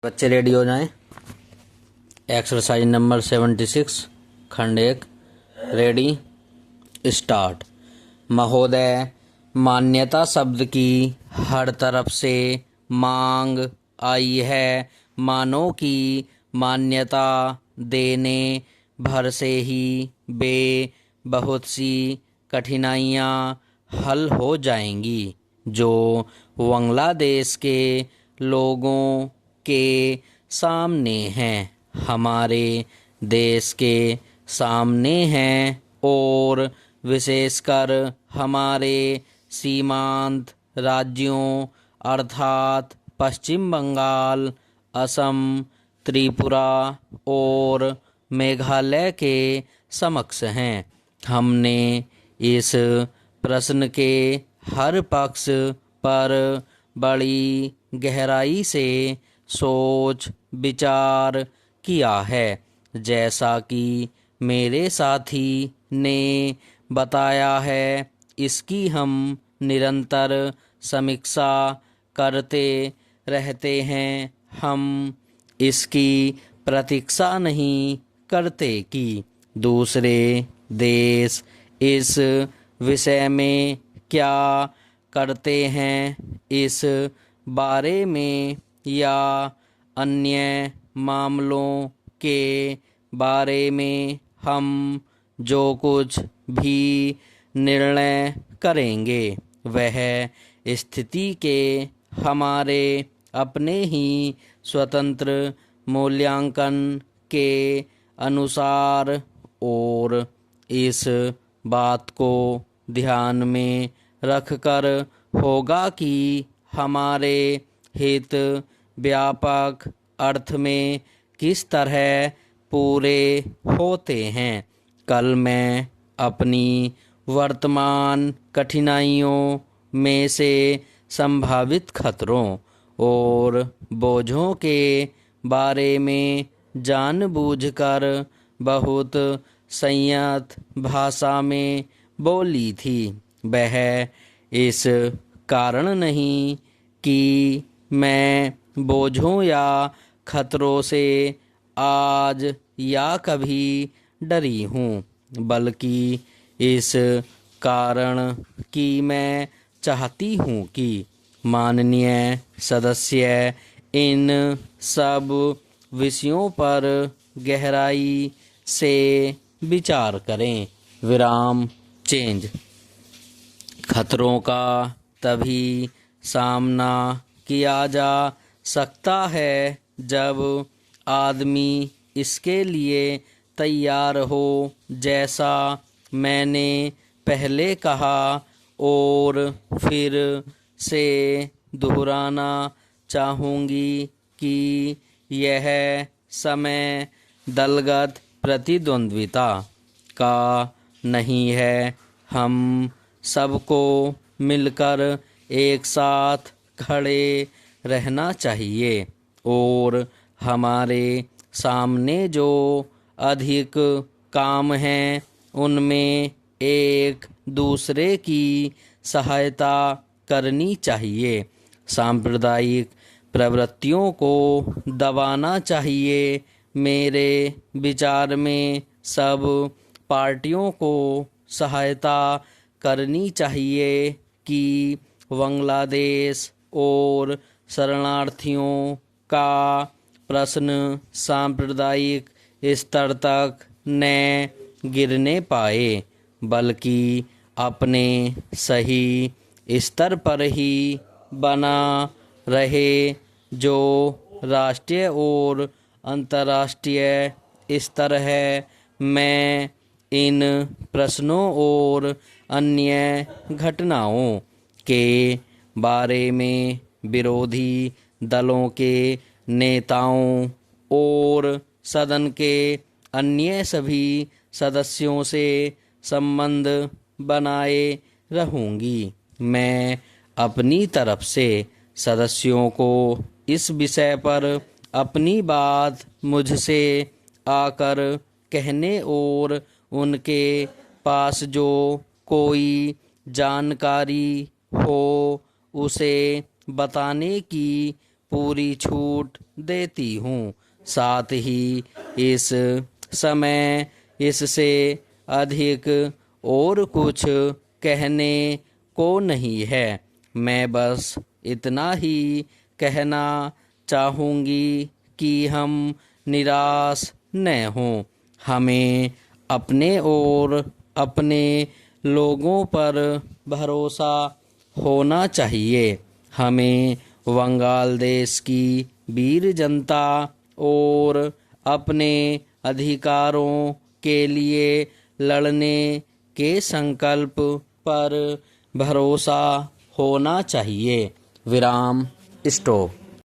बच्चे रेडी हो जाएं। एक्सरसाइज नंबर 76 खंड 1 रेडी स्टार्ट। महोदय, मान्यता शब्द की हर तरफ से मांग आई है। मानव की मान्यता देने भर से ही वे बहुत सी कठिनाइयाँ हल हो जाएंगी जो बांग्लादेश के लोगों के सामने हैं, हमारे देश के सामने हैं और विशेषकर हमारे सीमांत राज्यों अर्थात पश्चिम बंगाल, असम, त्रिपुरा और मेघालय के समक्ष हैं। हमने इस प्रश्न के हर पक्ष पर बड़ी गहराई से सोच विचार किया है। जैसा कि मेरे साथी ने बताया है, इसकी हम निरंतर समीक्षा करते रहते हैं। हम इसकी प्रतीक्षा नहीं करते कि दूसरे देश इस विषय में क्या करते हैं। इस बारे में या अन्य मामलों के बारे में हम जो कुछ भी निर्णय करेंगे वह स्थिति के हमारे अपने ही स्वतंत्र मूल्यांकन के अनुसार और इस बात को ध्यान में रखकर होगा कि हमारे हित व्यापक अर्थ में किस तरह पूरे होते हैं। कल मैं अपनी वर्तमान कठिनाइयों में से संभावित खतरों और बोझों के बारे में जानबूझकर बहुत संयत भाषा में बोली थी। वह इस कारण नहीं कि मैं बोझों या खतरों से आज या कभी डरी हूँ, बल्कि इस कारण कि मैं चाहती हूँ कि माननीय सदस्य इन सब विषयों पर गहराई से विचार करें। विराम चेंज। खतरों का तभी सामना किया जा सकता है जब आदमी इसके लिए तैयार हो। जैसा मैंने पहले कहा और फिर से दोहराना चाहूँगी कि यह समय दलगत प्रतिद्वंद्विता का नहीं है। हम सबको मिलकर एक साथ खड़े रहना चाहिए और हमारे सामने जो अधिक काम हैं उनमें एक दूसरे की सहायता करनी चाहिए। सांप्रदायिक प्रवृत्तियों को दबाना चाहिए। मेरे विचार में सब पार्टियों को सहायता करनी चाहिए कि बांग्लादेश और शरणार्थियों का प्रश्न सांप्रदायिक स्तर तक न गिरने पाए, बल्कि अपने सही स्तर पर ही बना रहे जो राष्ट्रीय और अंतर्राष्ट्रीय स्तर है। मैं इन प्रश्नों और अन्य घटनाओं के बारे में विरोधी दलों के नेताओं और सदन के अन्य सभी सदस्यों से संबंध बनाए रहूंगी। मैं अपनी तरफ से सदस्यों को इस विषय पर अपनी बात मुझसे आकर कहने और उनके पास जो कोई जानकारी हो उसे बताने की पूरी छूट देती हूँ। साथ ही इस समय इससे अधिक और कुछ कहने को नहीं है। मैं बस इतना ही कहना चाहूँगी कि हम निराश न हों। हमें अपने और अपने लोगों पर भरोसा होना चाहिए। हमें बंगाल देश की वीर जनता और अपने अधिकारों के लिए लड़ने के संकल्प पर भरोसा होना चाहिए। विराम। स्टॉप।